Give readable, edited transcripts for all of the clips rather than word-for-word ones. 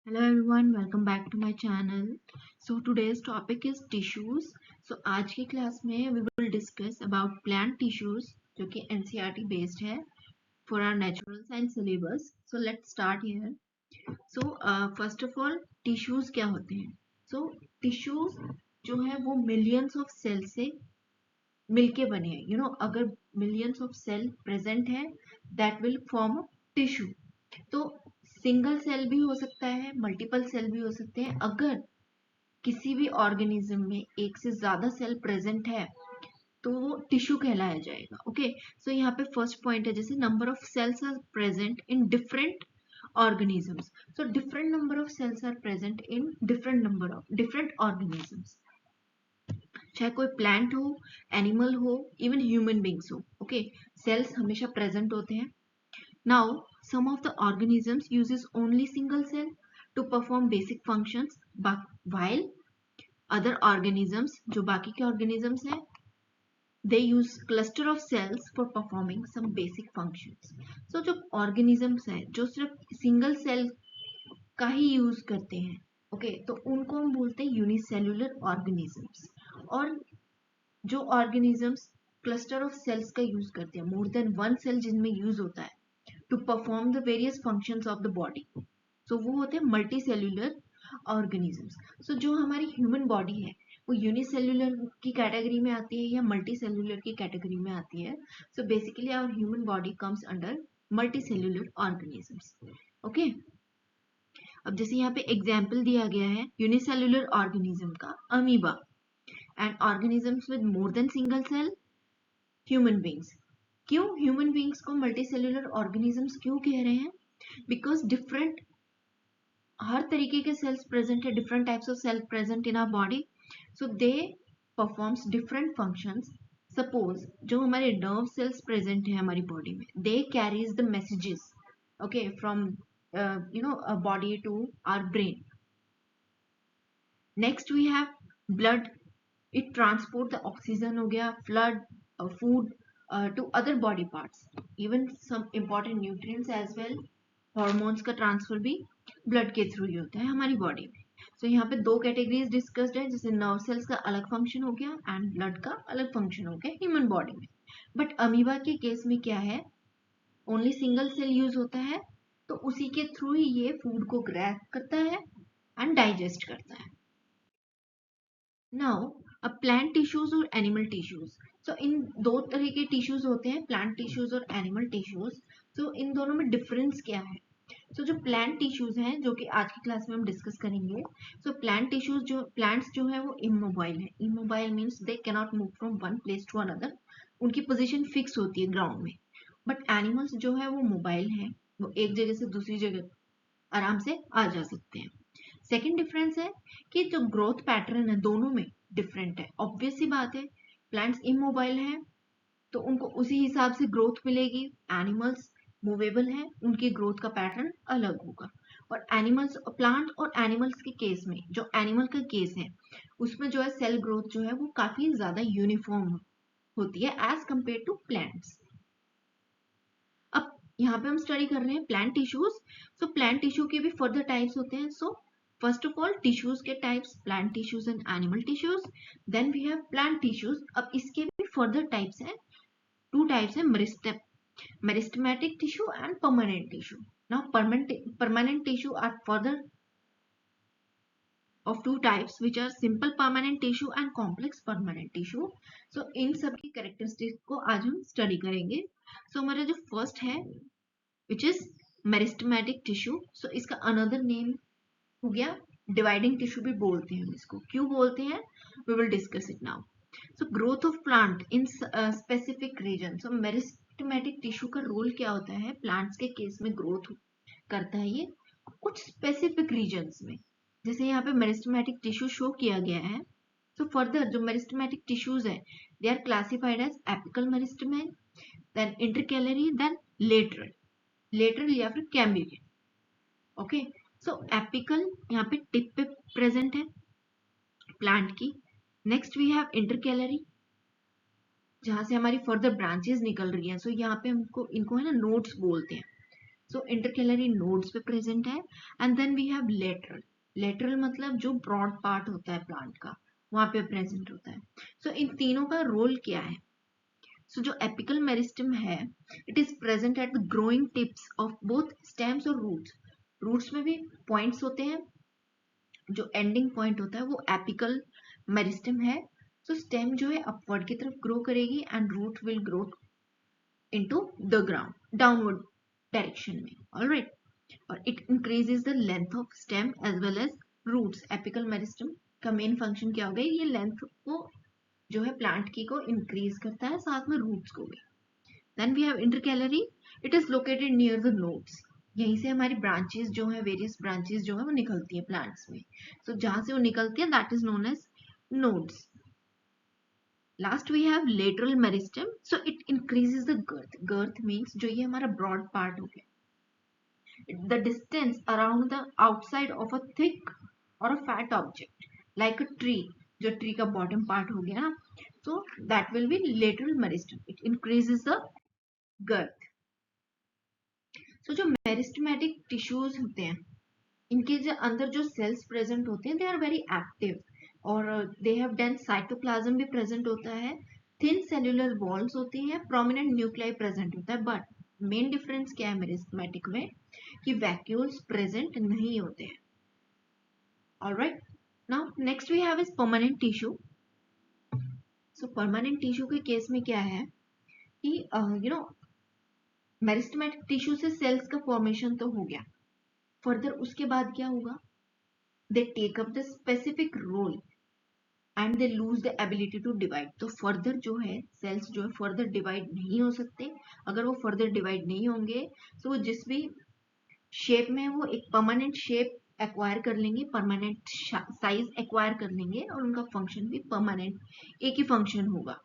Hello everyone, welcome back to my channel. So today's topic is tissues. So आज की class में we will discuss about plant tissues जो कि NCERT based है for our natural science syllabus. So let's start here. So first of all tissues क्या होते हैं? So tissues जो है वो millions of cells से मिलके बने हैं. अगर millions of cell present है that will form a tissue. तो सिंगल सेल भी हो सकता है, मल्टीपल सेल भी हो सकते हैं. अगर किसी भी ऑर्गेनिज्म में एक से ज्यादा सेल प्रेजेंट है तो वो टिश्यू कहलाया जाएगा. ओके, सो यहाँ पे फर्स्ट पॉइंट है जैसे number of cells are present in different organisms. So different number of cells are present in different organisms. चाहे कोई प्लांट हो, एनिमल हो, इवन ह्यूमन बींग्स हो. ओके, सेल्स हमेशा प्रेजेंट होते हैं. Now, some of the organisms uses only single cell to perform basic functions, while other organisms, जो बाकी के organisms हैं, they use cluster of cells for performing some basic functions. So जो organisms हैं, जो सिर्फ single cell का ही use करते हैं, तो उनको हम बोलते हैं unicellular organisms. और जो organisms cluster of cells का यूज करते हैं, more than one cell जिनमें यूज होता है to perform the various functions of the body. So वो होते हैं multicellular organisms. So जो हमारी human body है वो unicellular की कैटेगरी में आती है या multicellular की कैटेगरी में आती है. So basically our human body comes under multicellular organisms. Okay. अब जैसे यहाँ पे एग्जाम्पल दिया गया है यूनिसेल्युलर ऑर्गेनिज्म का, amoeba, and organisms with more than single cell, human beings. क्यों ह्यूमन बींग्स को मल्टी सेल्यूलर ऑर्गेनिजम्स क्यों कह रहे हैं? बिकॉज डिफरेंट, हर तरीके के सेल्स प्रेजेंट है, different types of cell present in our body. So they performs different functions. Suppose जो हमारे नर्व सेल्स प्रेजेंट है हमारी बॉडी में, they carries the messages, okay, from body to our brain. Next we have blood. It transport the oxygen हो गया, flood, food to other body parts, even some important nutrients as well. Hormones का transfer भी blood के through ही होता है हमारी body में. सो यहाँ पे दो कैटेगरीज डिस्कस्ड है, जैसे नर्व सेल्स का अलग फंक्शन हो गया एंड ब्लड का अलग फंक्शन हो गया ह्यूमन बॉडी में. बट अमीबा के केस में क्या है, ओनली सिंगल सेल यूज होता है, तो उसी के थ्रू ही ये फूड को ग्रैब करता है एंड डाइजेस्ट करता है. नाउ अब प्लांट टिश्यूज और एनिमल टिश्यूज. सो इन दो तरह के टिश्यूज होते हैं, प्लांट टिश्यूज और एनिमल टिश्यूज. सो इन दोनों में डिफरेंस क्या है? सो जो प्लांट टिश्यूज हैं जो कि आज की क्लास में हम डिस्कस करेंगे. सो प्लांट टिश्यूज, जो प्लांट्स जो है वो इमोबाइल है. Immobile means they can not move from one place to another, उनकी पोजीशन फिक्स होती है ग्राउंड में. बट एनिमल्स जो है वो मोबाइल है, वो एक जगह से दूसरी जगह आराम से आ जा सकते हैं. सेकेंड डिफरेंस है कि जो ग्रोथ पैटर्न है दोनों में डिफरेंट है. ऑब्वियस सी बात है, प्लांट्स इमोबाइल है तो उनको उसी हिसाब से ग्रोथ मिलेगी. एनिमल्स मूवेबल है, उनकी ग्रोथ का पैटर्न अलग होगा. और एनिमल्स, प्लांट और एनिमल्स के केस में, जो एनिमल का केस है उसमें जो है सेल ग्रोथ जो है वो काफी ज्यादा यूनिफॉर्म होती है एज कंपेयर टू प्लांट्स. अब यहाँ पे हम स्टडी कर रहे हैं plant tissues. So plant tissue के भी फर्दर टाइप्स होते हैं. So first of all tissues के types, plant tissues and animal tissues. Then we have plant tissues. अब इसके भी फर्दर टाइप्स हैं, टू टाइप्स है, meristematic tissue and permanent tissue. Now permanent tissue are further of two types, which are simple permanent tissue and complex permanent tissue. So इन सब की characteristics को आज हम स्टडी करेंगे. सो हमारा जो फर्स्ट है which is मेरिस्टेमेटिक टिश्यू. सो इसका अनदर नेम हो गया डिवाइडिंग टिश्यू भी बोलते हैं इसको. क्यों बोलते हैं, we will discuss it now. So growth of plant in specific region. So meristematic tissue का रोल क्या होता है, प्लांट्स के केस में ग्रोथ करता है ये कुछ स्पेसिफिक रीजन्स में. जैसे यहाँ पे मेरिस्टेमेटिक टिश्यू शो किया गया है. सो फर्दर जो मेरिस्टेमेटिक टिश्यूज है they are classified as apical meristem, then intercalary, then lateral या फिर कैम्बियम. ओके, सो एपिकल यहाँ पे टिप पे प्रेजेंट है प्लांट की. नेक्स्ट वी हैव इंटरकैलरी, जहां से हमारी फर्दर ब्रांचेस निकल रही हैं. सो यहाँ पे हमको इनको है ना नोड्स बोलते हैं. सो इंटरकैलरी नोड्स पे प्रेजेंट है। And then we have lateral. Lateral मतलब जो ब्रॉड पार्ट होता है प्लांट का, वहां पे प्रेजेंट होता है। सो इन तीनों का रोल क्या है? सो जो एपिकल मेरिस्टम है, it is present at the growing tips of both stems और रूट्स। रूट्स में भी पॉइंट्स होते हैं, जो एंडिंग पॉइंट होता है वो एपिकल मेरिस्टम है। सो स्टेम जो है अपवर्ड की तरफ ग्रो करेगी and root will grow into the ground downward direction में। ऑलराइट, और it increases the length of stem as well as roots. Apical meristem का मेन फंक्शन क्या होगा? ये लेंथ को जो है प्लांट की को इंक्रीज करता है, साथ में रूट्स को भी। Then we have intercalary. It is located near the nodes. यहीं से हमारी ब्रांचेस जो है, वेरियस ब्रांचेस जो है वो निकलती है प्लांट्स में। तो जहां से वो निकलती है that is known as nodes. Last we have lateral meristem. So it increases the girth. Girth means जो ये हमारा ब्रॉड पार्ट हो गया, the distance around the outside of a thick और a fat object like a tree. जो tree का bottom part हो गया ना, so that will be lateral meristem. It increases the girth. So जो मेरिस्टमेटिक टिश्यूज होते हैं, इनके जो अंदर जो सेल्स प्रेजेंट होते हैं, दे आर वेरी एक्टिव और दे हैव डेंस साइटोप्लाज्म भी प्रेजेंट होता है, थिन सेल्यूलर वॉल्स होती हैं, प्रोमिनेंट न्यूक्लियाई प्रेजेंट होता है। बट मेन डिफरेंस क्या है मेरिस्टमेटिक में? कि वैक्यूल्स प्रेजेंट नहीं होते हैं। Alright, now next we have is permanent tissue. So permanent tissue के केस में क्या है कि मेरिस्टमेटिक टिश्यू से सेल्स का फॉर्मेशन तो हो गया, फर्दर उसके बाद क्या होगा? They take up the specific role and they lose the ability to divide. तो फर्दर जो है सेल्स जो है फर्दर डिवाइड नहीं हो सकते। अगर वो फर्दर डिवाइड नहीं होंगे तो वो जिस भी शेप में वो एक परमानेंट शेप एक्वायर कर लेंगे, परमानेंट साइज एक्वायर कर लेंगे और उनका फंक्शन भी परमानेंट एक ही फंक्शन होगा।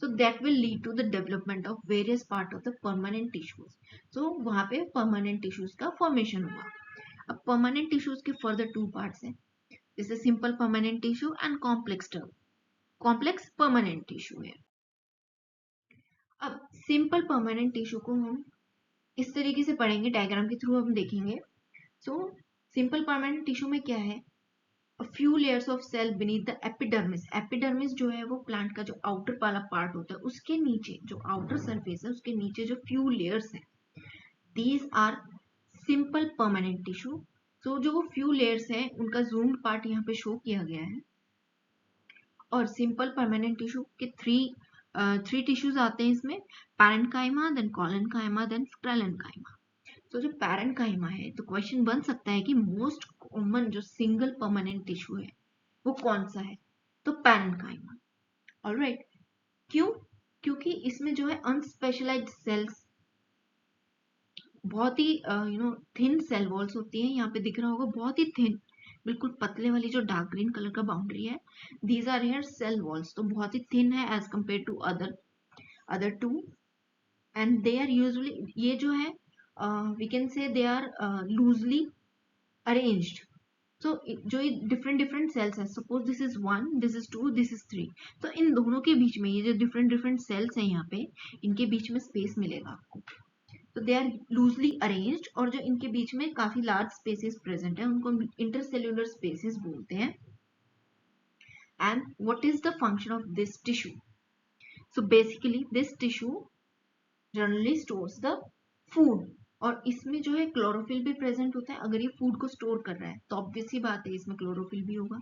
So that will lead to the development of various part of the permanent tissues. So वहाँ पे permanent tissues का formation हुआ। अब permanent tissues के further two parts हैं, जैसे simple permanent tissue and complex term। complex permanent tissue है। अब simple permanent tissue को हम इस तरीके से पढ़ेंगे, डायग्राम के थ्रू हम देखेंगे। So simple permanent tissue में क्या है? A few layers of cell beneath the epidermis। epidermis जो है वो प्लांट का जो आउटर वाला पार्ट होता है, उसके नीचे जो आउटर सरफेस है उसके नीचे जो few layers हैं, these are simple permanent tissue। so जो वो few layers हैं उनका zoomed part यहाँ पे शो किया गया है। और सिंपल परमानेंट टिश्यू के थ्री टिश्यूज आते हैं इसमें, parenchyma, then collenchyma, then sclerenchyma. तो जो पैरेन्काइमा है, तो क्वेश्चन बन सकता है कि मोस्ट कॉमन जो सिंगल परमानेंट टिश्यू है वो कौन सा है? तो पैरेन्काइमा। ऑलराइट, क्यों? क्योंकि इसमें जो है अनस्पेशलाइज्ड सेल्स, बहुत ही थिन सेल वॉल्स होती हैं। यहाँ पे दिख रहा होगा बहुत ही थिन, बिल्कुल पतले वाली जो डार्क ग्रीन कलर का बाउंड्री है, these are hair cell walls. तो बहुत ही थिन है as compare to other two. And they are usually, ये जो है we can say they are loosely arranged. So जो ये डिफरेंट डिफरेंट सेल्स है, suppose this is 1, this is 2, this is 3, तो इन दोनों के बीच में ये जो डिफरेंट डिफरेंट सेल्स हैं यहाँ पे, इनके बीच में स्पेस मिलेगा आपको। तो दे आर लूजली अरेंज्ड, और जो इनके बीच में काफी लार्ज स्पेसेस प्रेजेंट है उनको इंटरसेल्यूलर स्पेसेस बोलते हैं। And what is the function of this tissue? So basically this tissue generally stores the food, और इसमें जो है क्लोरोफिल भी प्रेजेंट होता है। अगर ये फूड को स्टोर कर रहा है तो ऑब्वियस सी बात है इसमें क्लोरोफिल भी होगा।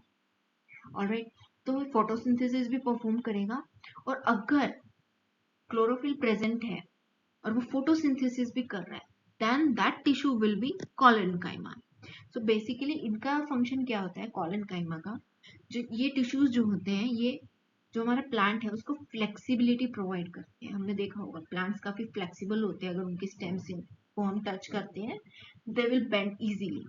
ऑलराइट, तो फोटोसिंथेसिस भी परफॉर्म करेगा। और अगर क्लोरोफिल प्रेजेंट है और वो फोटोसिंथेसिस भी कर रहा है, then that tissue will be collenchyma. So basically इनका फंक्शन क्या होता है कोलेन्काइमा का? जो ये टिश्यूज जो होते हैं, ये जो हमारा प्लांट है उसको फ्लेक्सिबिलिटी प्रोवाइड करते हैं। हमने देखा होगा प्लांट्स काफी फ्लेक्सिबल होते हैं, अगर उनके स्टेम से को हम टच करते हैं दे विल बेंड इजीली।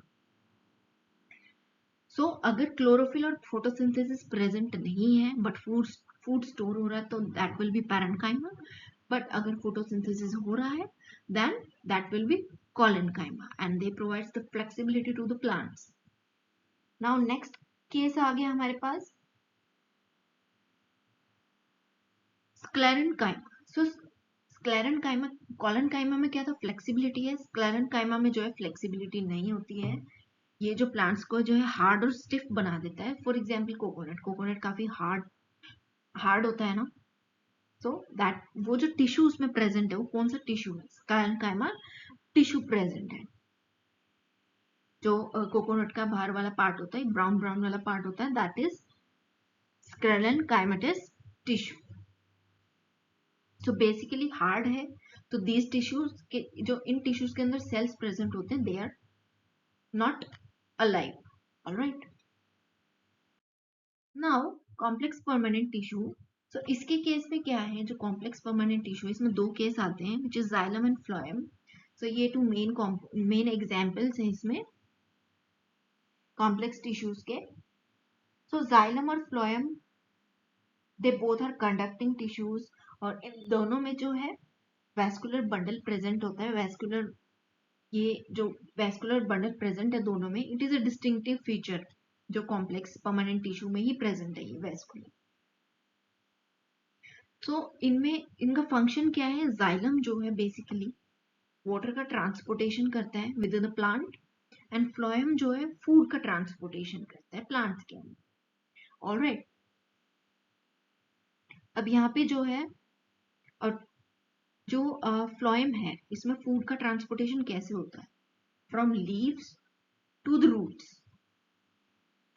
सो अगर क्लोरोफिल और फोटोसिंथेसिस प्रेजेंट नहीं है बट फूड स्टोर हो रहा है, तो that will be parenchyma. But अगर फोटोसिंथेसिस हो रहा है then that will be collenchyma, and they provides the flexibility to the plants. Now next case आ गया हमारे पास स्क्लेरेन्काइमा। सो स्क्लेरेंकाइमा, कॉलनकाइमा में क्या था, फ्लेक्सिबिलिटी है। स्क्लेरेंकाइमा में जो है फ्लेक्सिबिलिटी नहीं होती है। ये जो प्लांट्स को जो है हार्ड और स्टिफ बना देता है। फॉर एग्जाम्पल कोकोनट, कोकोनट काफी हार्ड हार्ड होता है ना, सो दैट वो जो टिश्यू उसमें प्रेजेंट है वो कौन सा टिश्यू है, स्क्लेरेंकाइमा टिश्यू प्रेजेंट है। जो कोकोनट का बाहर वाला पार्ट होता है, ब्राउन ब्राउन वाला पार्ट होता है, that is sclerenchymatous tissue. So basically hard है। तो दीज टिश्यूज के जो इन टिश्यूज के अंदर सेल्स प्रेजेंट होते हैं, they are not alive. Alright, now complex permanent tissue. So इसके केस में क्या है, जो कॉम्प्लेक्स परमानेंट टिश्यू, इसमें दो केस आते हैं, which is xylem and phloem. So ये टू मेन एग्जाम्पल्स हैं इसमें कॉम्प्लेक्स टिश्यूज के। सो जाइलम और phloem, they both are conducting tissues, और इन दोनों में जो है वैस्कुलर बंडल प्रेजेंट होता है। वैस्कुलर, ये जो वैस्कुलर बंडल प्रेजेंट है दोनों में, it is a distinctive feature जो कॉम्प्लेक्स परमानेंट टिश्यू में ही प्रेजेंट है, ये वैस्कुलर। तो इनमें इनका फंक्शन क्या है, जाइलम जो है बेसिकली वाटर का ट्रांसपोर्टेशन करता है with in the plant, and phloem जो है फूड का ट्रांसपोर्टेशन करता है प्लांट्स के अंदर। ऑलराइट, अब यहाँ पे जो है, और जो फ्लोएम है, इसमें फूड का ट्रांसपोर्टेशन कैसे होता है, from leaves to the roots,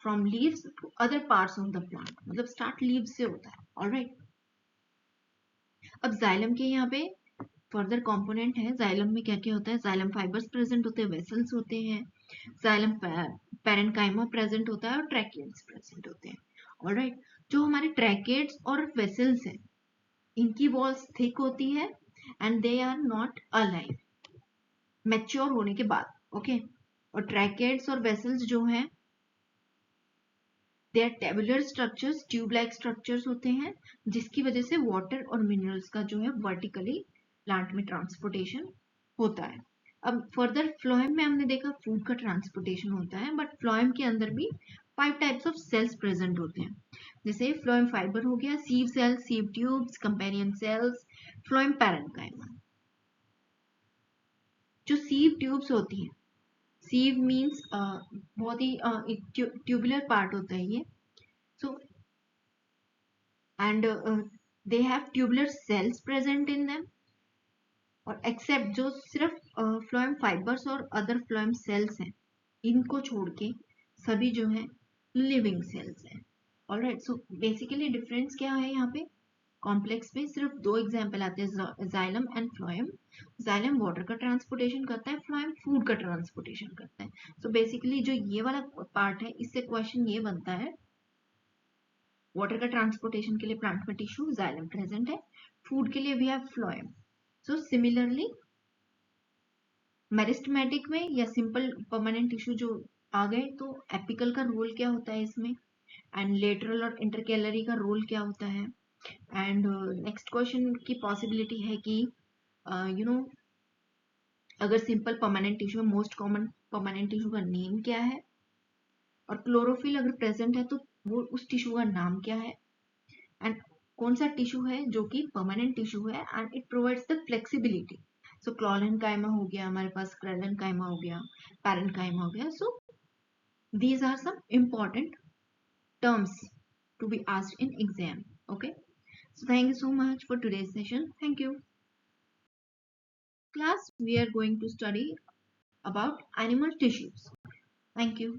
from leaves to other parts of the plant, मतलब स्टार्ट लीव्स से होता है। ऑलराइट, अब जाइलम के यहाँ पे फर्दर कंपोनेंट है। जाइलम में क्या क्या होता है, जाइलम फाइबर्स प्रेजेंट होते हैं, वेसल्स होते हैं, जाइलम पैरेन्काइमा प्रेजेंट होता है, और ट्रैकेट्स प्रेजेंट होते हैं। ऑलराइट, जो हमारे ट्रैकेट्स और वेसल्स हैं, इनकी वॉल्स थिक होती है and they are not alive mature होने के बाद। ओके, और ट्रैकेट्स और वेसल्स जो हैं, they are tubular structures, tube like structures होते हैं, जिसकी वजह से वाटर और मिनरल्स का जो है वर्टिकली प्लांट में ट्रांसपोर्टेशन होता है। अब फर्दर फ्लोएम में हमने देखा फूड का ट्रांसपोर्टेशन होता है, बट फ्लोएम के अंदर भी 5 टाइप्स ऑफ सेल्स प्रेजेंट होते हैं। जैसे फ्लोएम फाइबर हो गया, sieve cells, sieve tubes, companion cells, phloem parenchyma. जो सीव ट्यूब्स होती हैं, सीव मीन्स बहुत ही ट्यूबुलर पार्ट होता है ये। सो and they have tubular cells present in them, और एक्सेप्ट जो सिर्फ फ्लोएम फाइबर्स और अदर फ्लोएम सेल्स हैं, इनको छोड़ के सभी जो है लिविंग सेल्स हैं। ऑलराइट, सो बेसिकली डिफरेंस क्या है यहाँ पे, कॉम्प्लेक्स में सिर्फ दो एग्जाम्पल आते हैं, xylem and phloem. Xylem water का ट्रांसपोर्टेशन करता है, फ्लोएम फूड का ट्रांसपोर्टेशन करता है। सो बेसिकली जो ये वाला पार्ट है, इससे क्वेश्चन ये बनता है, वाटर का ट्रांसपोर्टेशन के लिए प्लांट में टिश्यू जाइलम प्रेजेंट है, फूड के लिए we have phloem. So similarly meristematic में या सिंपल परमानेंट टिश्यू जो आ गए, तो एपिकल का रोल क्या होता है इसमें, एंड लेटरल और इंटरकैलरी का रोल क्या होता है। एंड नेक्स्ट क्वेश्चन की पॉसिबिलिटी है कि यू नो अगर सिंपल परमानेंट टिश्यू है, मोस्ट कॉमन परमानेंट टिश्यू का नेम क्या है, और क्लोरोफिल अगर प्रेजेंट है तो वो उस टिश्यू का नाम क्या है, एंड कौन सा टिश्यू है जो कि परमानेंट टिश्यू है and it provides the flexibility. सो क्लोरेन्काइमा हो गया हमारे पास, क्रेलेन्काइमा हो गया, पैरेन्काइमा हो गया। सो these are some important terms to be asked in exam. Okay, so thank you so much for today's session. Thank you. Class, we are going to study about animal tissues. Thank you.